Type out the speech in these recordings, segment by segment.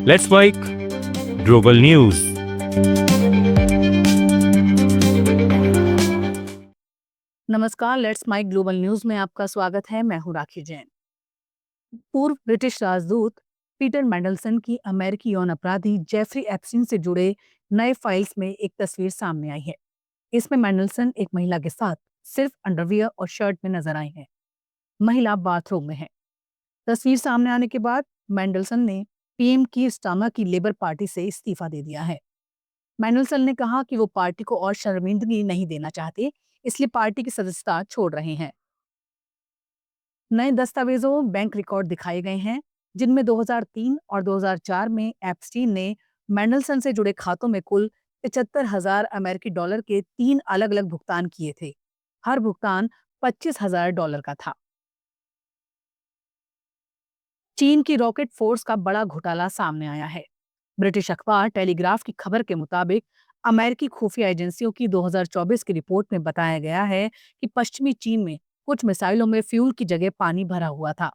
Let's make global news. नमस्कार, let's mic global news में आपका स्वागत है। मैं हूं राखी जैन। पूर्व ब्रिटिश राजदूत पीटर मैंडलसन की अमेरिकी यौन अपराधी जेफरी एप्स्टीन से जुड़े नए फाइल्स में एक तस्वीर सामने आई है। इसमें मैंडलसन एक महिला के साथ सिर्फ अंडरवियर और शर्ट में नजर आई है। महिला बाथरूम में है। तस्वीर सामने आने के बाद मैंडलसन ने पीएम की स्टामा की लेबर पार्टी से इस्तीफा दे दिया है। मैंडलसन ने कहा कि वो पार्टी को और शर्मिंदगी नहीं देना चाहते, इसलिए पार्टी की सदस्यता छोड़ रहे हैं। नए दस्तावेजों बैंक रिकॉर्ड दिखाए गए हैं, जिनमें 2003 और 2004 में एप्स्टीन ने मैंडलसन से जुड़े खातों में कुल 75,000 अमेरिकी डॉलर के 3 अलग-अलग भुगतान किए थे। हर भुगतान 25,000 डॉलर का था। चीन की रॉकेट फोर्स का बड़ा घोटाला सामने आया है। ब्रिटिश अखबार टेलीग्राफ की खबर के मुताबिक अमेरिकी खुफिया एजेंसियों की 2024 की रिपोर्ट में बताया गया है कि पश्चिमी चीन में कुछ मिसाइलों में फ्यूल की जगह पानी भरा हुआ था।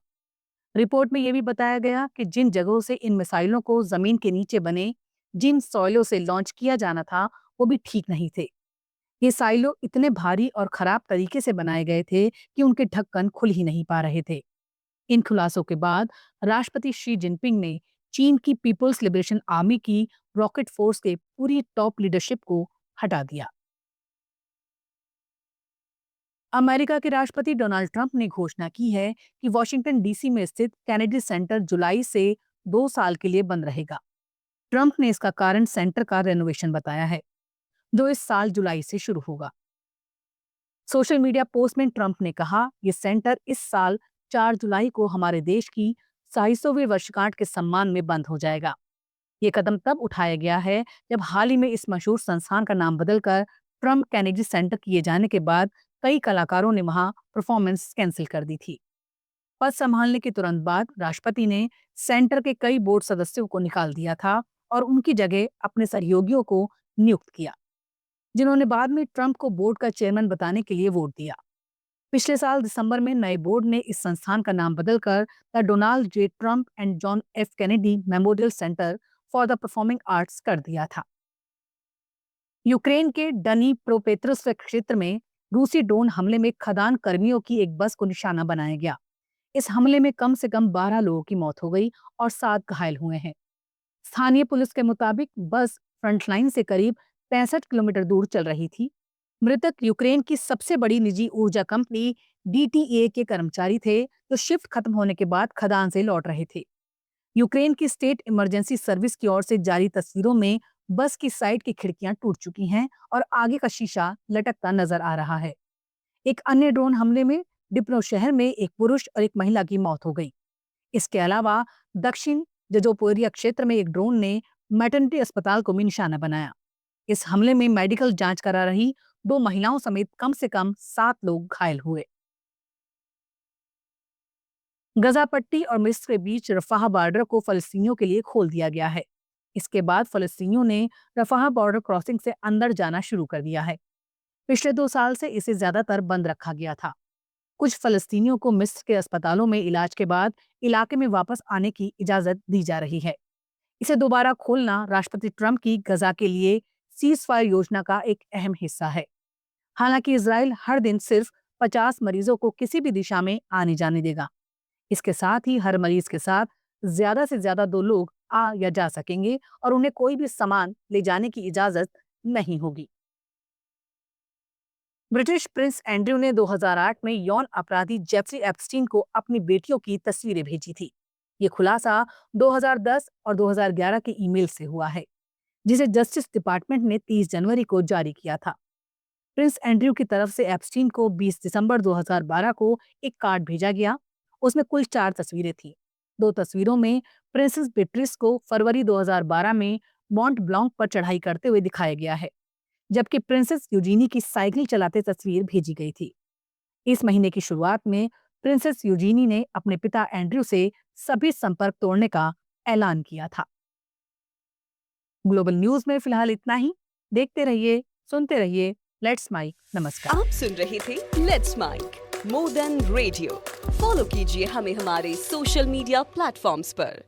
रिपोर्ट में यह भी बताया गया कि जिन जगहों से इन मिसाइलों को जमीन के नीचे बने जिन सॉइलों से लॉन्च किया जाना था, वो भी ठीक नहीं थे। ये साइलो इतने भारी और खराब तरीके से बनाए गए थे कि उनके ढक्कन खुल ही नहीं पा रहे थे। इन खुलासों के बाद राष्ट्रपति शी जिनपिंग ने चीन की पीपुल्स लिबरेशन आर्मी की रॉकेट फोर्स के पूरी टॉप लीडरशिप को हटा दिया। अमेरिका के राष्ट्रपति डोनाल्ड ट्रंप ने घोषणा की है कि वॉशिंगटन डीसी में स्थित कैनेडी सेंटर जुलाई से 2 साल के लिए बंद रहेगा। ट्रंप ने इसका कारण सेंटर का रेनोवेशन बताया है, जो इस साल जुलाई से शुरू होगा। सोशल मीडिया पोस्ट में ट्रंप ने कहा, ये सेंटर इस साल 4 जुलाई को हमारे देश की 250वीं वर्षगांठ के सम्मान में बंद हो जाएगा। ये कदम तब उठाया गया है जब हाल ही में इस मशहूर संस्थान का नाम बदलकर ट्रंप कैनेडी सेंटर किए जाने के बाद कई कलाकारों ने वहां परफॉर्मेंस कैंसिल कर दी थी। पद संभालने के तुरंत बाद राष्ट्रपति ने सेंटर के कई बोर्ड सदस्यों को निकाल दिया था और उनकी जगह अपने सहयोगियों को नियुक्त किया, जिन्होंने बाद में ट्रंप को बोर्ड का चेयरमैन बताने के लिए वोट दिया। पिछले साल दिसंबर में नए बोर्ड ने इस संस्थान का नाम बदलकर the Donald J Trump and John F Kennedy memorial centre for the performing arts कर दिया था। यूक्रेन के डनी प्रोपेत्रुस्क क्षेत्र में रूसी ड्रोन हमले में खदान कर्मियों की एक बस को निशाना बनाया गया। इस हमले में कम से कम 12 लोगों की मौत हो गई और 7 घायल हुए हैं। स्थानीय पुलिस के मुताबिक बस फ्रंटलाइन से करीब 65 किलोमीटर दूर चल रही थी। मृतक यूक्रेन की सबसे बड़ी निजी ऊर्जा कंपनी डीटीए के कर्मचारी थे, जो शिफ्ट खत्म होने के बाद खदान से लौट रहे थे। यूक्रेन की स्टेट इमरजेंसी सर्विस की ओर से जारी तस्वीरों में बस की साइड की खिड़कियां टूट चुकी हैं और आगे का शीशा लटकता नजर आ रहा है। एक अन्य ड्रोन हमले में डिप्रो शहर में एक पुरुष और एक महिला की मौत हो गई। इसके अलावा दक्षिण जजोपोरिया क्षेत्र में एक ड्रोन ने मैटर्निटी अस्पताल को भी निशाना बनाया। इस हमले में मेडिकल जांच करा रही 2 महिलाओं समेत कम से कम 7 लोग घायल हुए। गजा पट्टी और मिस्र के बीच रफाह बॉर्डर को फलस्तीनियों के लिए खोल दिया गया है। इसके बाद फलस्तीनियों ने रफाह बॉर्डर क्रॉसिंग से अंदर जाना शुरू कर दिया है। पिछले 2 साल से इसे ज्यादातर बंद रखा गया था। कुछ फलस्तीनियों को मिस्र के अस्पतालों में इलाज के बाद इलाके में वापस आने की इजाजत दी जा रही है। इसे दोबारा खोलना राष्ट्रपति ट्रंप की गजा के लिए सीज फायर योजना का एक अहम हिस्सा है। हालांकि इजराइल हर दिन सिर्फ 50 मरीजों को किसी भी दिशा में आने जाने देगा। इसके साथ ही हर मरीज के साथ ज्यादा से ज्यादा 2 लोग आ या जा सकेंगे और उन्हें कोई भी सामान ले जाने की इजाजत नहीं होगी। ब्रिटिश प्रिंस एंड्रयू ने 2008 में यौन अपराधी जेफरी एप्स्टीन को अपनी बेटियों की तस्वीरें भेजी थी। ये खुलासा 2010 और 2011 के ईमेल से हुआ है, जिसे जस्टिस डिपार्टमेंट ने 30 जनवरी को जारी किया था। प्रिंस एंड्रयू की तरफ से एप्स्टीन को 20 दिसंबर 2012 को एक कार्ड भेजा गया। उसमें कुल 4 तस्वीरें थीं। 2 तस्वीरों में प्रिंसेस बेट्रिस को फरवरी 2012 में मॉन्ट ब्लांक पर चढ़ाई करते हुए दिखाया गया है, जबकि प्रिंसेस यूजीनी की साइकिल चलाते तस्वीर भेजी गई थी। इस महीने की शुरुआत में प्रिंसेस यूजीनी ने अपने पिता एंड्रयू से सभी संपर्क तोड़ने का ऐलान किया था। ग्लोबल न्यूज में फिलहाल इतना ही। देखते रहिए, सुनते रहिए लेट्स माइक। नमस्कार। आप सुन रहे थे let's mike more than radio. Follow कीजिए हमें हमारे सोशल मीडिया प्लेटफॉर्म्स पर।